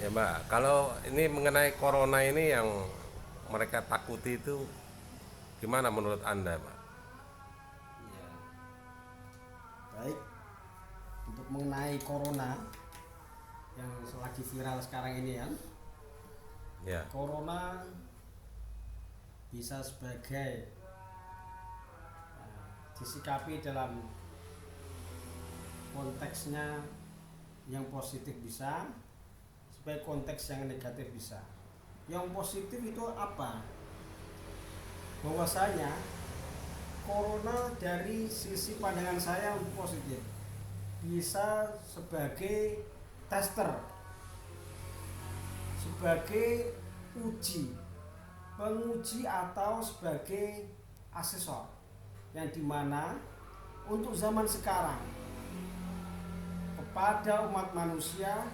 Ya Mbak, kalau ini mengenai corona ini yang mereka takuti itu gimana menurut Anda Mbak? Ya, baik. Untuk mengenai corona yang lagi viral sekarang ini kan, Ya, corona bisa sebagai disikapi dalam konteksnya yang positif bisa, sebagai konteks yang negatif bisa. Yang positif itu apa? Bahwasanya corona dari sisi pandangan saya positif, bisa sebagai tester, sebagai uji, penguji atau sebagai asesor yang dimana untuk zaman sekarang kepada umat manusia,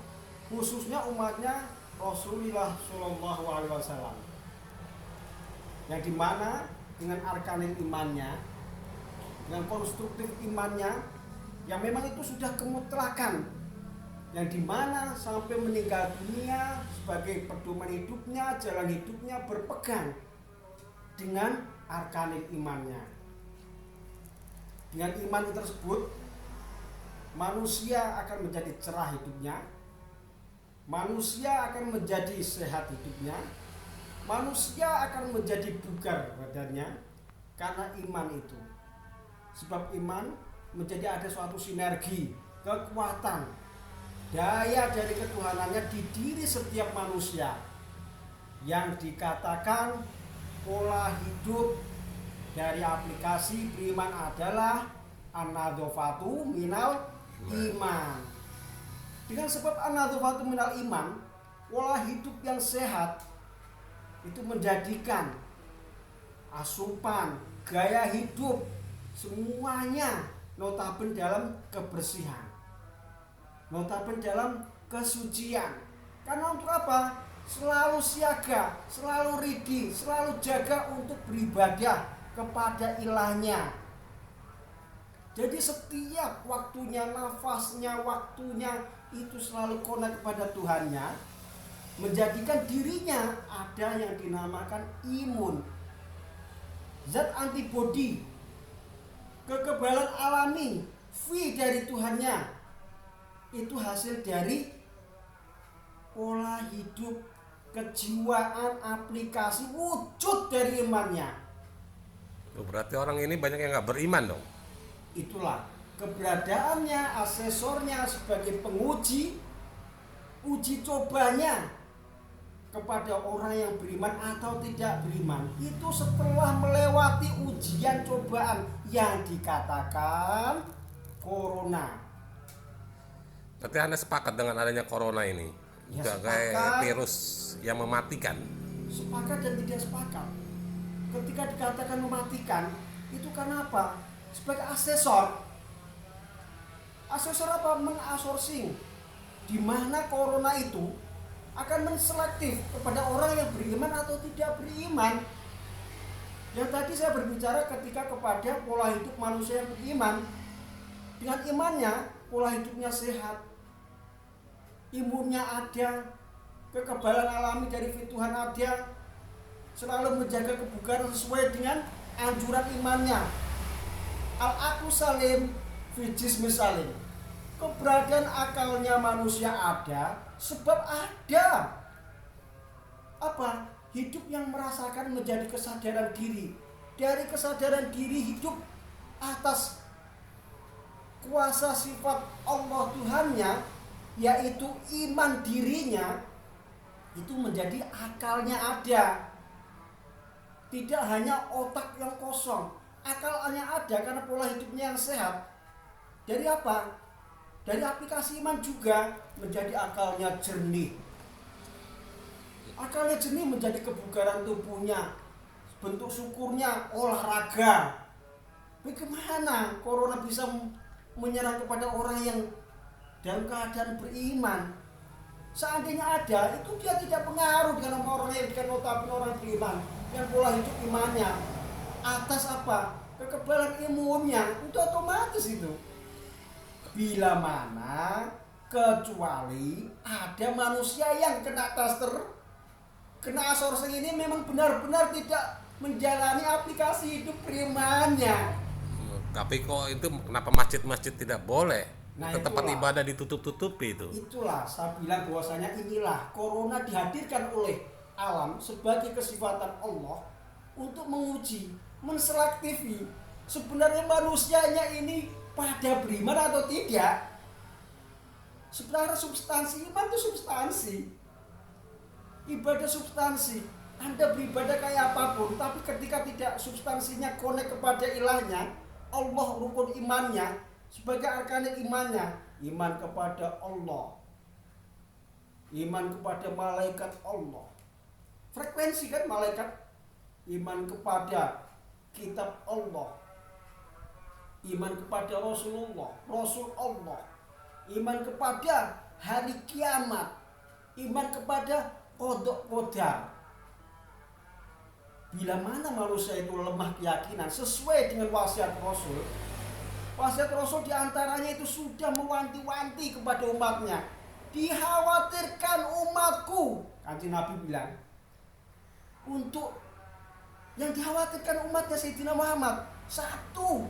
khususnya umatnya Rasulullah Shallallahu Alaihi Wasallam, yang dimana dengan arkanin imannya, dengan konstruktif imannya, yang memang itu sudah kemutlakan, yang dimana sampai meninggal dunia sebagai pedoman hidupnya, jalan hidupnya berpegang dengan arkanin imannya. Dengan iman tersebut, manusia akan menjadi cerah hidupnya, manusia akan menjadi sehat hidupnya, manusia akan menjadi bugar badannya karena iman itu. Sebab iman menjadi ada suatu sinergi, kekuatan, daya dari ketuhanannya di diri setiap manusia, yang dikatakan pola hidup dari aplikasi beriman adalah an-nadzafatu minal iman. Dengan sebab an-nadzafatu minal iman, pola hidup yang sehat itu menjadikan asupan, gaya hidup semuanya notabene dalam kebersihan, notabene dalam kesucian. Karena untuk apa? Selalu siaga, selalu ready, selalu jaga untuk beribadah kepada ilahnya. Jadi setiap waktunya, nafasnya, waktunya itu selalu connect kepada Tuhannya, menjadikan dirinya ada yang dinamakan imun, zat antibodi, kekebalan alami, V dari Tuhannya. Itu hasil dari pola hidup, kejiwaan, aplikasi, wujud dari imannya. oh, berarti orang ini banyak yang nggak beriman dong. Itulah keberadaannya, asesornya sebagai penguji, uji cobanya kepada orang yang beriman atau tidak beriman. Itu setelah melewati ujian cobaan yang dikatakan corona. Berarti Anda sepakat dengan adanya corona ini? Ya Juga kayak sepakat, virus yang mematikan. sepakat dan tidak sepakat. Ketika dikatakan mematikan, itu karena apa? Sebagai asesor. Asesor apa? Mengasorsing. Di mana corona itu akan menselektif kepada orang yang beriman atau tidak beriman. Yang tadi saya berbicara ketika kepada pola hidup manusia yang beriman. Dengan imannya, pola hidupnya sehat, imunnya ada, kekebalan alami dari Tuhan ada, selalu menjaga kebugaran sesuai dengan anjuran imannya. Al-aqlu salim fi jismi salim. Keberadaan akalnya manusia ada sebab ada apa? Hidup yang merasakan menjadi kesadaran diri. Dari kesadaran diri hidup atas kuasa sifat Allah Tuhannya, yaitu iman dirinya, itu menjadi akalnya ada. Tidak hanya otak yang kosong, akalnya ada karena pola hidupnya yang sehat. Dari apa? Dari aplikasi iman juga menjadi akalnya jernih. Akalnya jernih menjadi kebugaran tubuhnya, bentuk syukurnya olahraga. Bagaimana corona bisa menyerang kepada orang yang dalam keadaan beriman? Seandainya ada, itu dia tidak pengaruh dengan orang yang notabene orang beriman, yang pola hidup imannya atas apa? Kekebalan imunnya, itu otomatis itu. Bila mana kecuali ada manusia yang kena tester, kena outsourcing ini memang benar-benar tidak menjalani aplikasi hidup berimannya. Tapi kok itu kenapa masjid-masjid tidak boleh? Nah, Itu tempat itulah. ibadah ditutup-tutupi itu. Itulah saya bilang bahwasanya inilah corona dihadirkan oleh alam sebagai kesifatan Allah untuk menguji, menselektifi sebenarnya manusianya ini pada beriman atau tidak. Sebenarnya substansi iman itu substansi, ibadah substansi. Anda beribadah kayak apapun, tapi ketika tidak substansinya connect kepada ilahnya, Allah rukun imannya, sebagai arkanil imannya, iman kepada Allah, iman kepada malaikat Allah, frekuensi kan malaikat, iman kepada kitab Allah, iman kepada Rasulullah, Rasul Allah, iman kepada hari kiamat, iman kepada qada qadar. Bila mana manusia itu lemah keyakinan sesuai dengan wasiat Rasul, wasiat Rasul diantaranya itu sudah mewanti-wanti kepada umatnya, dikhawatirkan umatku, Kanjeng Nabi bilang, untuk yang dikhawatirkan umatnya Sayyidina Muhammad, satu,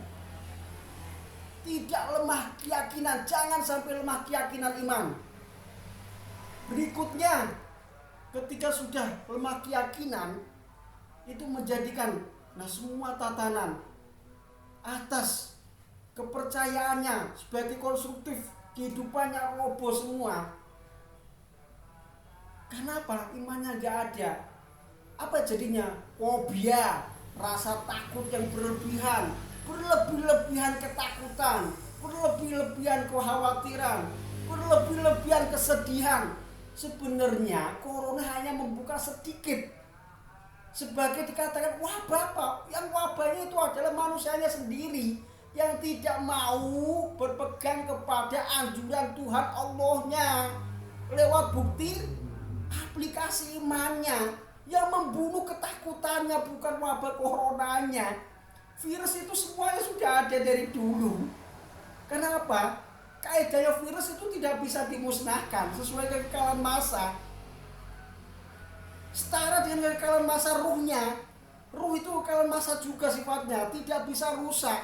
tidak lemah keyakinan, jangan sampai lemah keyakinan iman. Berikutnya, ketika sudah lemah keyakinan, itu menjadikan semua tatanan atas kepercayaannya sebagai konstruktif kehidupannya roboh semua. Kenapa? Imannya nggak ada. Apa jadinya? Fobia, rasa takut yang berlebihan, berlebih-lebihan ketakutan, berlebih-lebihan kekhawatiran, berlebih-lebihan kesedihan. Sebenarnya corona hanya membuka sedikit, sebagai dikatakan wabah, Pak. Yang wabahnya itu adalah manusianya sendiri yang tidak mau berpegang kepada anjuran Tuhan Allahnya lewat bukti aplikasi imannya yang membunuh ketakutannya, bukan wabah coronanya. Virus itu semuanya sudah ada dari dulu. Kenapa? Kaidahnya virus itu tidak bisa dimusnahkan sesuai kekekalan massa. Setara dengan kekekalan massa ruhnya. Ruh itu kekekalan massa juga sifatnya, tidak bisa rusak.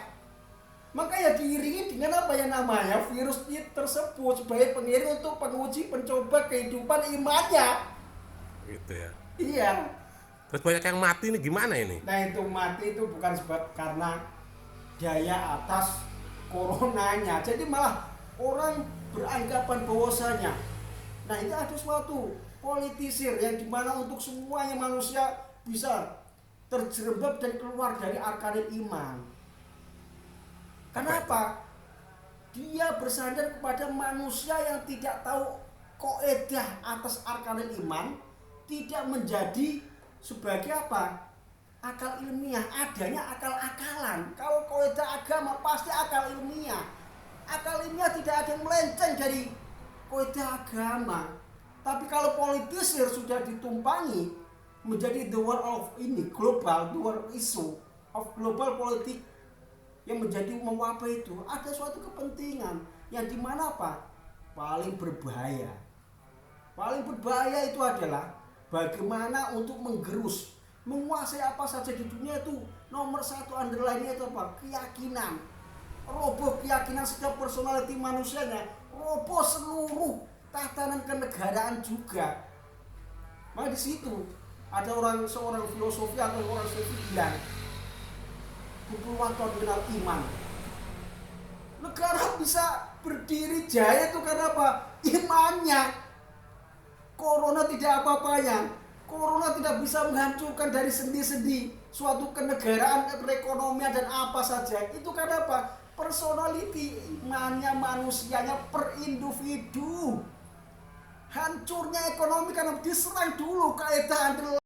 Makanya diiringi dengan apa yang namanya virus tersebut sebagai pengiring untuk penguji, pencoba kehidupan imannya. Gitu ya. Iya. Terus banyak yang mati ini gimana ini? Nah, itu mati itu bukan sebab karena daya atas coronanya. Jadi malah orang beranggapan bahwasanya, nah itu ada suatu politisir yang dimana untuk semuanya manusia bisa terjerembab dan keluar dari arkanil iman. Kenapa? Dia bersandar kepada manusia yang tidak tahu kaidah atas arkanil iman, tidak menjadi sebagai apa? Akal ilmiah, adanya akal-akalan. Kalau kaidah agama pasti akal ilmiah. Akal ilmiah tidak ada yang melenceng dari kaidah agama. Tapi kalau politisir sudah ditumpangi menjadi the world of ini global, the world issue of global politik yang menjadi mewabah itu, ada suatu kepentingan yang dimana apa? Paling berbahaya. Paling berbahaya itu adalah bagaimana untuk menggerus, menguasai apa saja di dunia itu. Nomor satu underline-nya itu apa? Keyakinan. Roboh keyakinan setiap personality manusianya, roboh seluruh tatanan kenegaraan juga. Maka di situ ada seorang filosofi atau orang sufi bilang, "Kukuwatan minal iman." Negara bisa berdiri jaya itu karena apa? Imannya. Corona tidak apa-apanya. Corona tidak bisa menghancurkan dari sendi-sendi suatu kenegaraan, perekonomian dan apa saja. Itu karena apa? Personality, imannya manusianya per individu. Hancurnya ekonomi karena diserang dulu kaidah